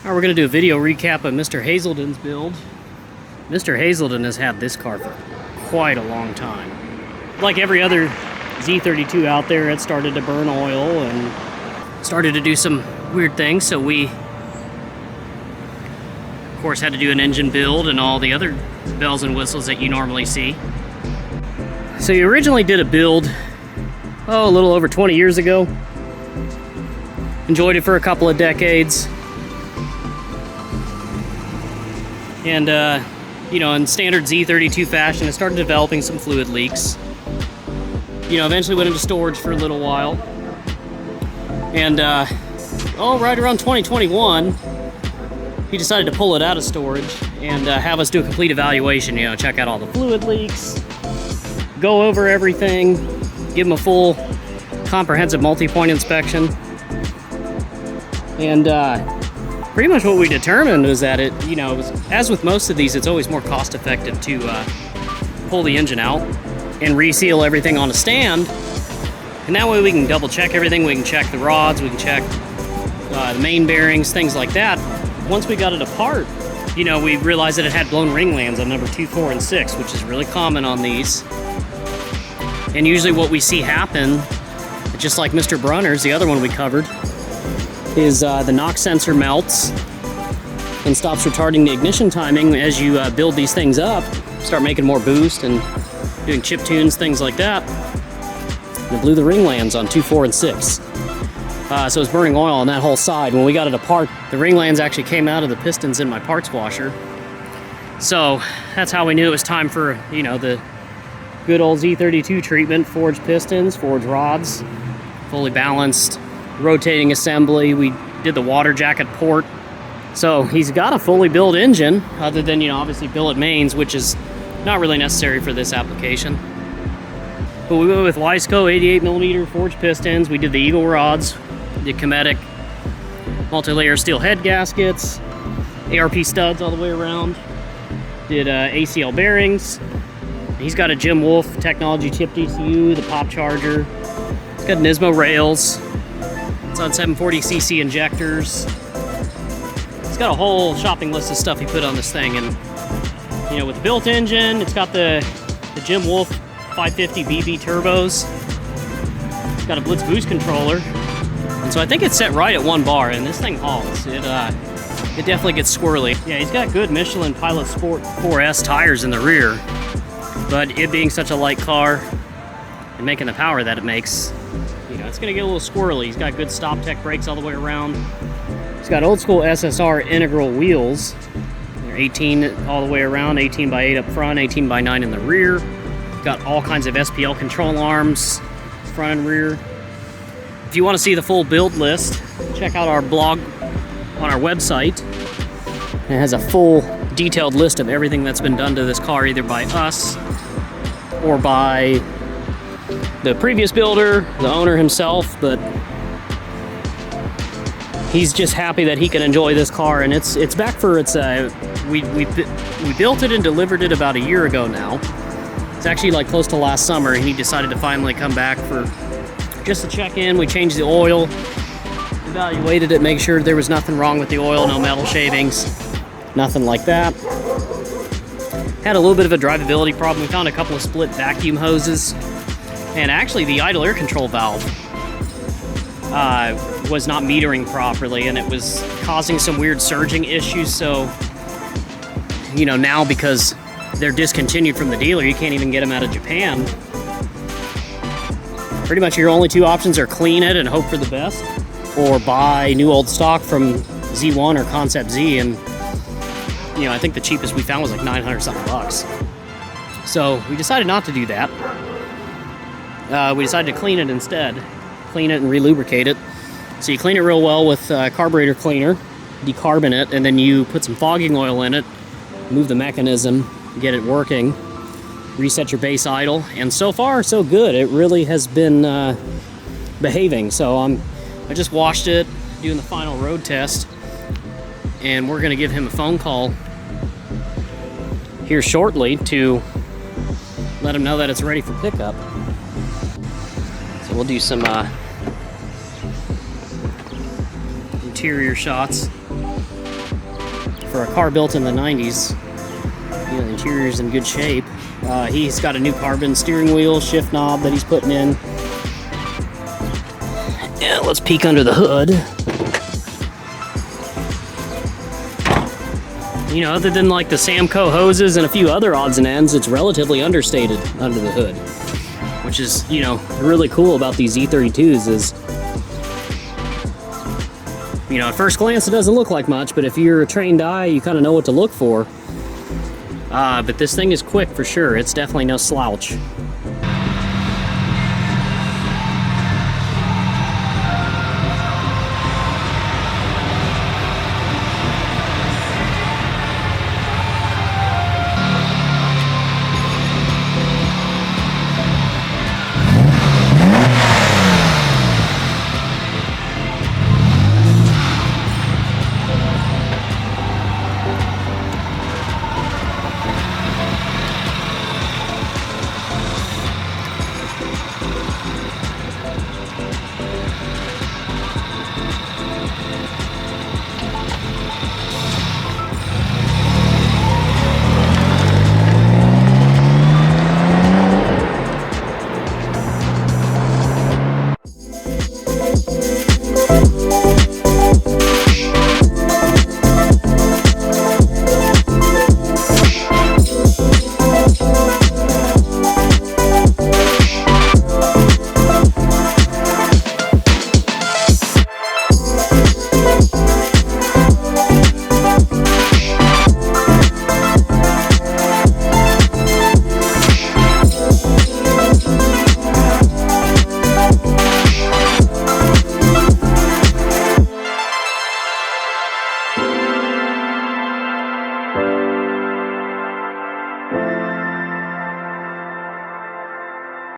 We're going to do a video recap of Mr. Haselden's build. Mr. Haselden has had this car for quite a long time. Like every other Z32 out there, it started to burn oil and started to do some weird things, so we, of course, had to do an engine build and all the other bells and whistles that you normally see. So you originally did a build, a little over 20 years ago. Enjoyed it for a couple of decades. And, you know, in standard Z32 fashion, it started developing some fluid leaks. You know, eventually went into storage for a little while. And, right around 2021, he decided to pull it out of storage and have us do a complete evaluation, you know, check out all the fluid leaks, go over everything, give him a full comprehensive multi-point inspection. And, pretty much what we determined was that it, you know, as with most of these, it's always more cost effective to pull the engine out and reseal everything on a stand. And that way we can double check everything. We can check the rods, we can check the main bearings, things like that. Once we got it apart, you know, we realized that it had blown ring lands on number 2, 4, and 6, which is really common on these. And usually what we see happen, just like Mr. Brunner's, the other one we covered, is the knock sensor melts and stops retarding the ignition timing as you build these things up, start making more boost and doing chip tunes, things like that. And it blew the ring lands on 2, 4, and 6. So it's burning oil on that whole side. When we got it apart, the ring lands actually came out of the pistons in my parts washer. So that's how we knew it was time for, you know, the good old Z32 treatment, forged pistons, forged rods, fully balanced, rotating assembly. We did the water jacket port. So he's got a fully built engine, other than, you know, obviously billet mains, which is not really necessary for this application. But we went with Wiseco 88mm forged pistons. We did the Eagle rods, the Cometic multi-layer steel head gaskets, ARP studs all the way around. Did ACL bearings. He's got a Jim Wolf technology tipped ECU, the pop charger. He's got Nismo rails. It's on 740cc injectors. It's got a whole shopping list of stuff he put on this thing, and you know, with the built engine, it's got the Jim Wolf 550 BB turbos. It's got a Blitz boost controller, and so I think it's set right at 1 bar, and this thing hauls. It definitely gets squirrely. Yeah, he's got good Michelin Pilot Sport 4S tires in the rear, but it being such a light car and making the power that it makes, you know, it's gonna get a little squirrely. He's got good stop tech brakes all the way around. He's got old school SSR integral wheels. They're 18 all the way around, 18 by 8 up front, 18 by 9 in the rear. Got all kinds of SPL control arms, front and rear. If you want to see the full build list, check out our blog on our website. It has a full detailed list of everything that's been done to this car, either by us or by the previous builder, the owner himself, but he's just happy that he can enjoy this car, and it's back for its, we built it and delivered it about a year ago now. It's actually like close to last summer, and he decided to finally come back for just to check in. We changed the oil, evaluated it, make sure there was nothing wrong with the oil, no metal shavings, nothing like that. Had a little bit of a drivability problem. We found a couple of split vacuum hoses, and actually the idle air control valve was not metering properly, and it was causing some weird surging issues. So, you know, now because they're discontinued from the dealer, you can't even get them out of Japan. Pretty much your only two options are clean it and hope for the best, or buy new old stock from Z1 or Concept Z, and you know, I think the cheapest we found was like 900 something bucks. So we decided not to do that. We decided to clean it instead. Clean it and re-lubricate it. So you clean it real well with carburetor cleaner, decarbon it, and then you put some fogging oil in it, move the mechanism, get it working, reset your base idle, and so far so good. It really has been behaving. So I just washed it, doing the final road test. and we're gonna give him a phone call here shortly to let him know that it's ready for pickup. So we'll do some interior shots for a car built in the 90s. You know, the interior's in good shape. He's got a new carbon steering wheel, shift knob that he's putting in. Yeah, let's peek under the hood. You know, other than like the Samco hoses and a few other odds and ends, it's relatively understated under the hood. Which is, you know, really cool about these Z32s is, you know, at first glance it doesn't look like much, but if you're a trained eye, you kind of know what to look for. But this thing is quick for sure. It's definitely no slouch.